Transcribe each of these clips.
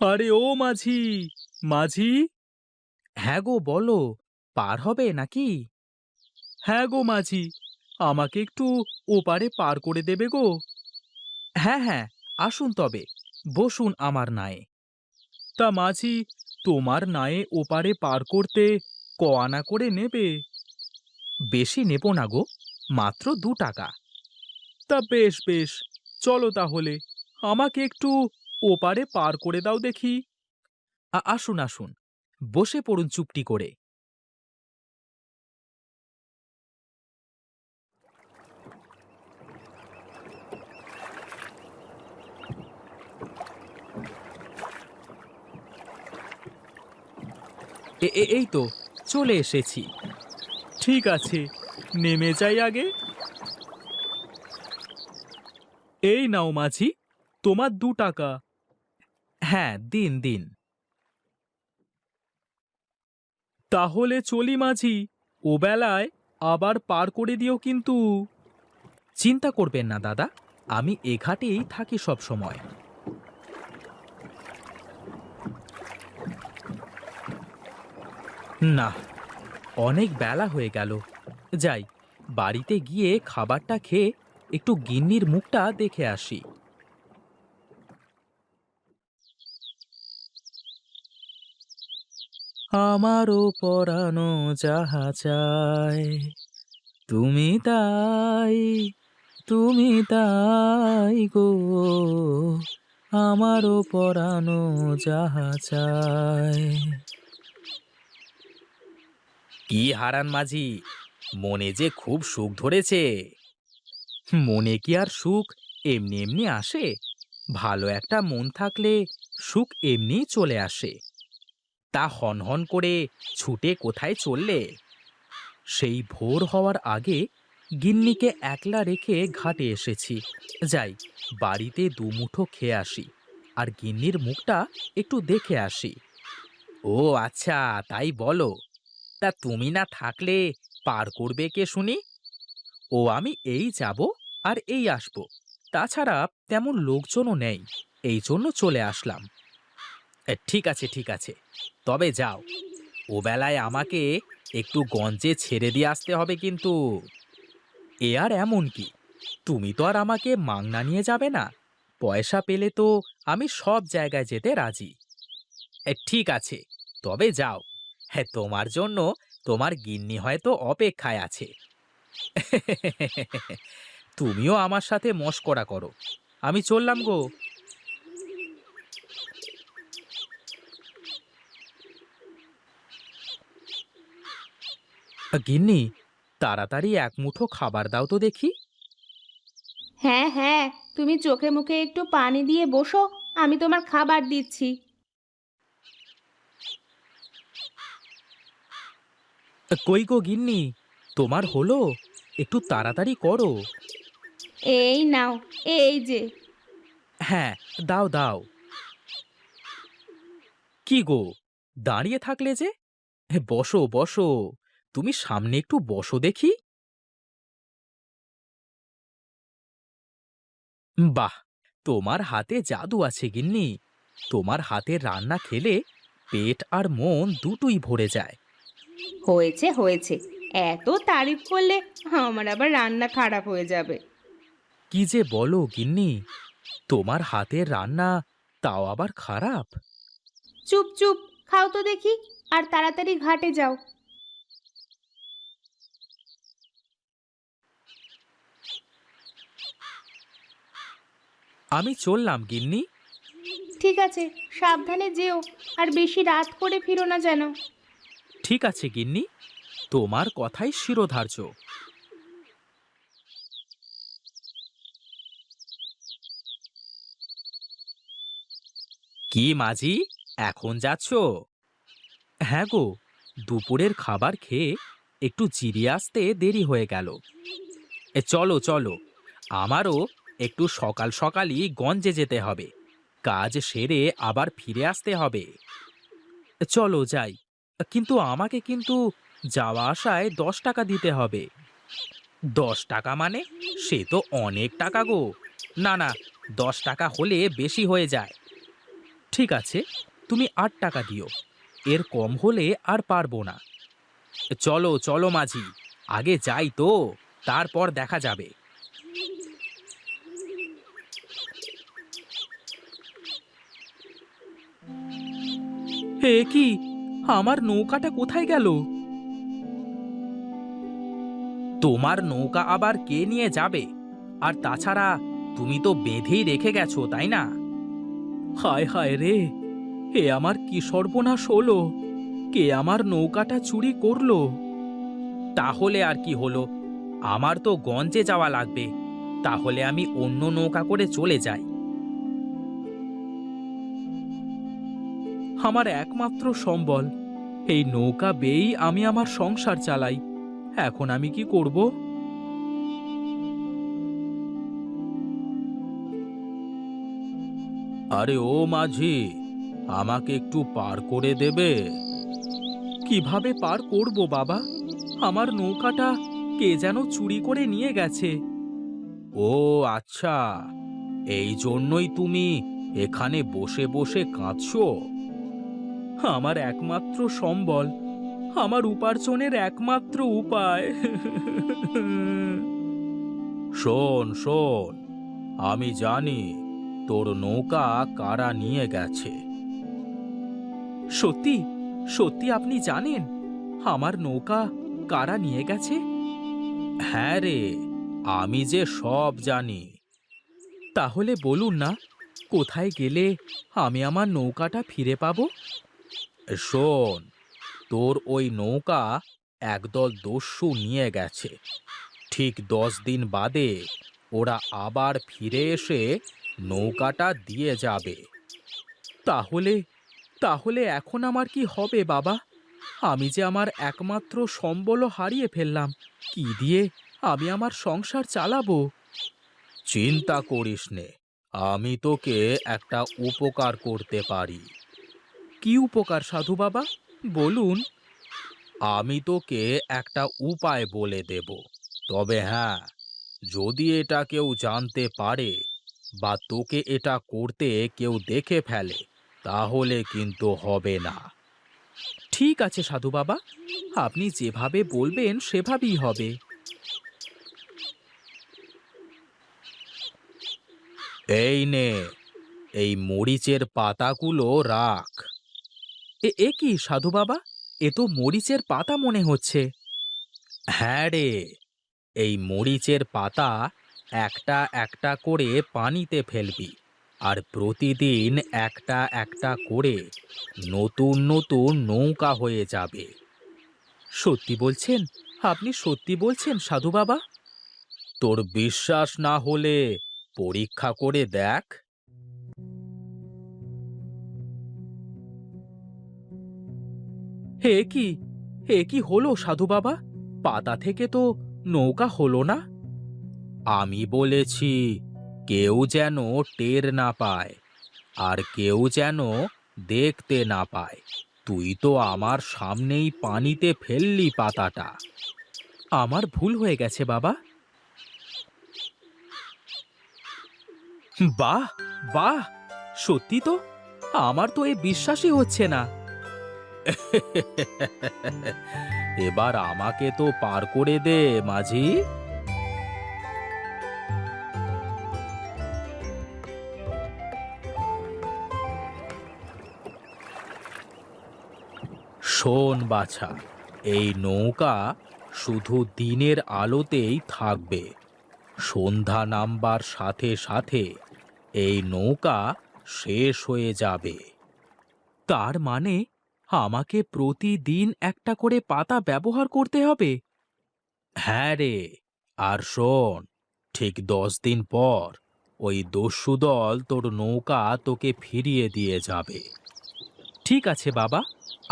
আরে ও মাঝি, মাঝি। হ্যাঁ গো, বলো, পার হবে নাকি? হ্যাঁ গো মাঝি, আমাকে একটু ওপারে পার করে দেবে গো। হ্যাঁ হ্যাঁ, আসুন তবে, বসুন আমার নায়ে। তা মাঝি, তোমার নায়ে ওপারে পার করতে ক আনা করে নেবে? বেশি নেব না গো, মাত্র 2 টাকা। তা বেশ বেশ, চলো তাহলে, আমাকে একটু ওপারে পার করে দাও দেখি। আসুন আসুন, বসে পড়ুন চুপটি করে। এই তো চলে এসেছি। ঠিক আছে, নেমে যাই আগে। এই নাও মাঝি, তোমার 2 টাকা। হ্যাঁ, দিন দিন। তাহলে চলি মাঝি, ও বেলায় আবার পার করে দিও কিন্তু। চিন্তা করবেন না দাদা, আমি এ ঘাটেই থাকি সব সময়। না, অনেক বেলা হয়ে গেল। যাই, বাড়িতে গিয়ে খাবারটা খেয়ে একটু গিন্নির মুখটা দেখে আসি। আমারও পরানো যাহা চায়, তুমি তাই, তুমি তাই গো, আমারও পরানো যাহা চায়। কি হারান মাঝি, মনে যে খুব সুখ ধরেছে। মনে কি আর সুখ এমনি এমনি আসে? ভালো একটা মন থাকলে সুখ এমনিই চলে আসে। তা হনহন করে ছুটে কোথায় চললে? সেই ভোর হওয়ার আগে গিন্নিকে একলা রেখে ঘাটে এসেছি। যাই, বাড়িতে দুমুঠো খেয়ে আসি, আর গিন্নির মুখটা একটু দেখে আসি। ও আচ্ছা, তাই বলো। তা তুমি না থাকলে পার করবে কে শুনি? ও আমি এই যাব আর এই আসব, তাছাড়া তেমন লোকজনও নেই, এই জন্য চলে আসলাম। ঠিক আছে ঠিক আছে, তবে যাও, ও বেলায় আমাকে একটু গঞ্জে ছেড়ে দিয়ে আসতে হবে কিন্তু। এ আর এমন কি, তুমি তো আর আমাকে মাংনা নিয়ে যাবে না। পয়সা পেলে তো আমি সব জায়গায় যেতে রাজি। ঠিক আছে, তবে যাও। হ্যাঁ, তোমার জন্য তোমার গিন্নি হয়তো অপেক্ষায় আছে। তুমিও আমার সাথে মশকরা করো, আমি চললাম গো। গিন্নি, তাড়াতাড়ি এক মুঠো খাবার দাও তো দেখি। হ্যাঁ হ্যাঁ, তুমি চোখে মুখে একটু পানি দিয়ে বসো, আমি তোমার খাবার দিচ্ছি। কই গো গিন্নি, তোমার হলো? একটু তাড়াতাড়ি করো। এই নাও, এই যে। হ্যাঁ, দাও দাও। কি গো, দাঁড়িয়ে থাকলে যে? বসো বসো, তুমি সামনে একটু বসো দেখি। বাহ, তোমার হাতে জাদু আছে গিন্নি। তোমার হাতের রান্না খেলে পেট আর মন দুটোই ভরে যায়। হয়েছে হয়েছে, এত তারিফ করলে আমার আবার রান্না খারাপ হয়ে যাবে। কি যে বলো গিন্নি, তোমার হাতের রান্না তাও আবার খারাপ? চুপ চুপ, খাও তো দেখি, আর তাড়াতাড়ি ঘাটে যাও। আমি চললাম গিন্নি। ঠিক আছে, সাবধানে যেও, আর বেশি রাত করে ফিরো না যেন। ঠিক আছে গিন্নি, তোমার কথাই শিরোধার্য। কি মাঝি, এখন যাচ্ছ? হ্যাঁ গো, দুপুরের খাবার খেয়ে একটু জিরিয়ে আসতে দেরি হয়ে গেল। চলো চলো, আমারও একটু সকাল সকালই গঞ্জে যেতে হবে, কাজ সেরে আবার ফিরে আসতে হবে। চলো যাই, কিন্তু আমাকে কিন্তু যাওয়া আসায় 10 টাকা দিতে হবে। 10 টাকা মানে? সে তো অনেক টাকা গো। না না, 10 টাকা হলে বেশি হয়ে যায়। ঠিক আছে, তুমি 8 টাকা দিও। এর কম হলে আর পারবো না। চলো চলো মাঝি, আগে যাই তো, তারপর দেখা যাবে। হে কি, আমার নৌকাটা কোথায় গেল? তোমার নৌকা আবার কে নিয়ে যাবে? আর তাছাড়া তুমি তো বেঁধেই রেখে গেছো, তাই না? হায় হায় রে, এ আমার কি সর্বনাশ হলো! কে আমার নৌকাটা চুরি করলো? তাহলে আর কি হলো, আমার তো গঞ্জে যাওয়া লাগবে। তাহলে আমি অন্য নৌকা করে চলে যাই। আমার একমাত্র সম্বল, এই নৌকা বেয়েই আমি আমার সংসার চালাই। এখন আমি কি করব? আরে ও মাঝি, আমাকে একটু পার করে দেবে? কিভাবে পার করব বাবা? আমার নৌকাটা কে যেন চুরি করে নিয়ে গেছে। ও আচ্ছা, এই জন্যই তুমি এখানে বসে বসে কাঁদছো? আমার একমাত্র সম্বল, আমার উপার্জনের একমাত্র উপায়। শোন শোন, আমি জানি তোর নৌকা কারা নিয়ে গেছে। সত্যি? সত্যি আপনি জানেন আমার নৌকা কারা নিয়ে গেছে? হ্যাঁ রে, আমি যে সব জানি। তাহলে বলুন না, কোথায় গেলে আমি আমার নৌকাটা ফিরে পাবো? শোন, তোর ওই নৌকা একদল দস্যু নিয়ে গেছে। ঠিক 10 দিন বাদে ওরা আবার ফিরে এসে নৌকাটা দিয়ে যাবে। তাহলে তাহলে এখন আমার কি হবে বাবা? আমি যে আমার একমাত্র সম্বলও হারিয়ে ফেললাম। কি দিয়ে আমি আমার সংসার চালাবো? চিন্তা করিস নে, আমি তোকে একটা উপকার করতে পারি। কি উপকার সাধু বাবা, বলুন। আমি তোকে একটা উপায় বলে দেব। তবে হ্যাঁ, যদি এটা কেউ জানতে পারে বা তোকে এটা করতে কেউ দেখে ফেলে, তাহলে কিন্তু হবে না। ঠিক আছে সাধু বাবা, আপনি যেভাবে বলবেন সেভাবেই হবে। এই নে, এই মরিচের পাতাগুলো রাখ। এ কি সাধু বাবা, এ তো মরিচের পাতা মনে হচ্ছে। হ্যাঁ রে, এই মরিচের পাতা একটা একটা করে পানিতে ফেলবি, আর প্রতিদিন একটা একটা করে নতুন নতুন নৌকা হয়ে যাবে। সত্যি বলছেন? আপনি সত্যি বলছেন সাধু বাবা? তোর বিশ্বাস না হলে পরীক্ষা করে দেখ। হে কি, এ কি হলো সাধু বাবা? পাতা থেকে তো নৌকা হলো না। আমি বলেছি কেউ যেন টের না পায়, আর কেউ যেন দেখতে না পায়। তুই তো আমার সামনেই পানিতে ফেললি পাতাটা। আমার ভুল হয়ে গেছে বাবা। বাহ, বাহ, সত্যি তো! আমার তো এ বিশ্বাসই হচ্ছে না। এবার আমাকে তো পার করে দে মাঝি। শোন বাছা, এই নৌকা শুধু দিনের আলোতেই থাকবে। সন্ধ্যা নামবার সাথে সাথে এই নৌকা শেষ হয়ে যাবে। তার মানে আমাকে প্রতিদিন একটা করে পাতা ব্যবহার করতে হবে? হ্যাঁ রে, আর শোন, ঠিক 10 দিন পর ওই দস্যু দল তোর নৌকা তোকে ফিরিয়ে দিয়ে যাবে। ঠিক আছে বাবা,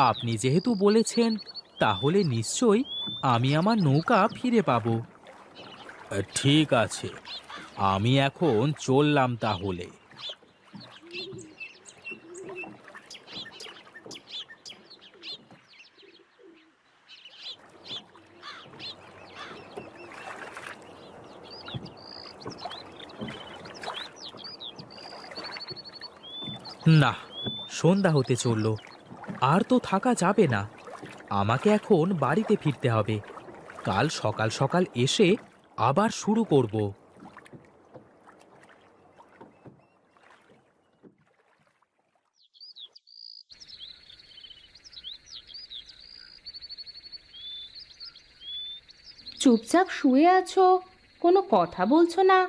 আপনি যেহেতু বলেছেন, তাহলে নিশ্চয়ই আমি আমার নৌকা ফিরে পাবো। ঠিক আছে, আমি এখন চললাম তাহলে। না, সন্ধ্যা হতে চলল, আর তো থাকা যাবে না। আমাকে এখন বাড়িতে ফিরতে হবে। কাল সকাল সকাল এসে আবার শুরু করব। চুপচাপ শুয়ে আছো, কোনো কথা বলছো না।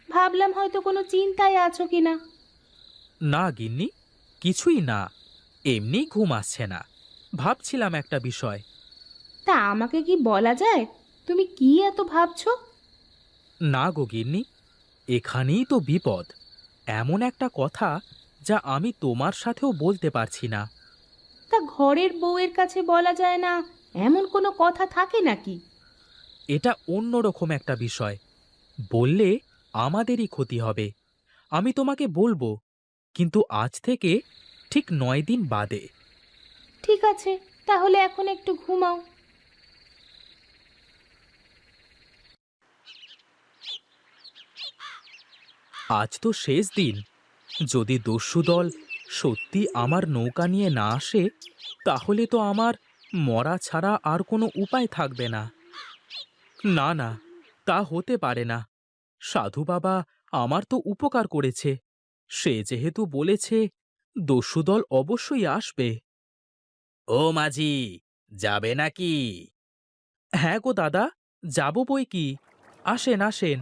ভাবলাম হয়তো কোনো চিন্তায় আছো কিনা। না গিন্নি, কিছুই না, এমনি ঘুম আসছে না, ভাবছিলাম একটা বিষয়। তা আমাকে কি বলা যায়, তুমি কি এত ভাবছো? না গো গিন্নি, এখানেই তো বিপদ। এমন একটা কথা যা আমি তোমার সাথেও বলতে পারছি না। তা ঘরের বউয়ের কাছে বলা যায় না, এমন কোনো কথা থাকে নাকি? এটা অন্যরকম একটা বিষয়, বললে আমাদেরই ক্ষতি হবে। আমি তোমাকে বলবো, কিন্তু আজ থেকে ঠিক 9 দিন বাদে। ঠিক আছে, তাহলে এখন একটু ঘুমাও। আজ তো শেষ দিন। যদি দস্যু দল সত্যি আমার নৌকা নিয়ে না আসে, তাহলে তো আমার মরা ছাড়া আর কোনো উপায় থাকবে না। না না, তা হতে পারে না। সাধু বাবা আমার তো উপকার করেছে, সে যেহেতু বলেছে, দস্যু দল অবশ্যই আসবে। ও মাঝি, যাবে নাকি? হ্যাঁ গো দাদা, যাব বই কি। আসেন আসেন।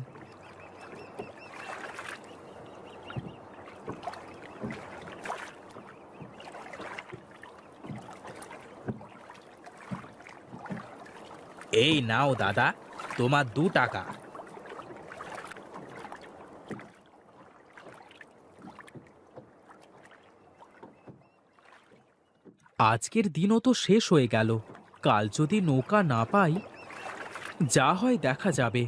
এই নাও দাদা, তোমার 2 টাকা। আজকের দিনও তো শেষ হয়ে গেল। কাল যদি নৌকা না পাই, যা হয় দেখা যাবে।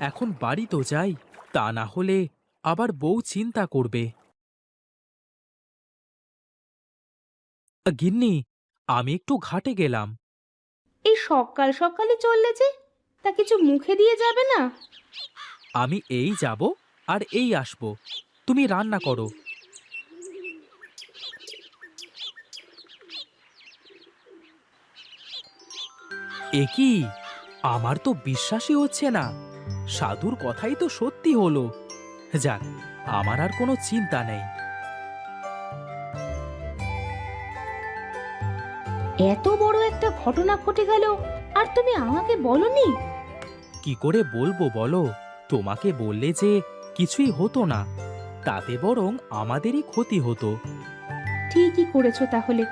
এখন বাড়ি তো যাই, তা না হলে আবার বউ চিন্তা করবে। গিন্নি, আমি একটু ঘাটে গেলাম। এই সকাল সকালে চললে যে, তা কিছু মুখে দিয়ে যাবে না? আমি এই যাব আর এই আসব, তুমি রান্না করো। এ কি, আমার তো বিশ্বাসই হচ্ছে না। সাধুর কথাই তো সত্যি হলো। যাক, আমার আর কোনো চিন্তা নেই। এত বড় একটা ঘটনা ঘটে গেল, আর তুমি আমাকে বলনি? কি করে বলবো বলো? তোমাকে বললে যে কিছুই হতো না, তাতে বরং আমাদেরই ক্ষতি হতো। ঠিকই করেছো তাহলে।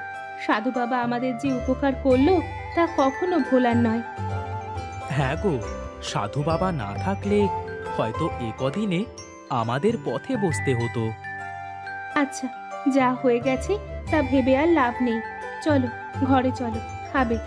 সাধু বাবা আমাদের যে উপকার করলো, তা কখনো ভোলার নয়। হ্যাঁ গো, সাধু বাবা না থাকলে হয়তো এ কদিনে আমাদের পথে বসতে হতো। আচ্ছা, যা হয়ে গেছে তা ভেবে আর লাভ নেই। চলো, ঘরে চলো, খাবে।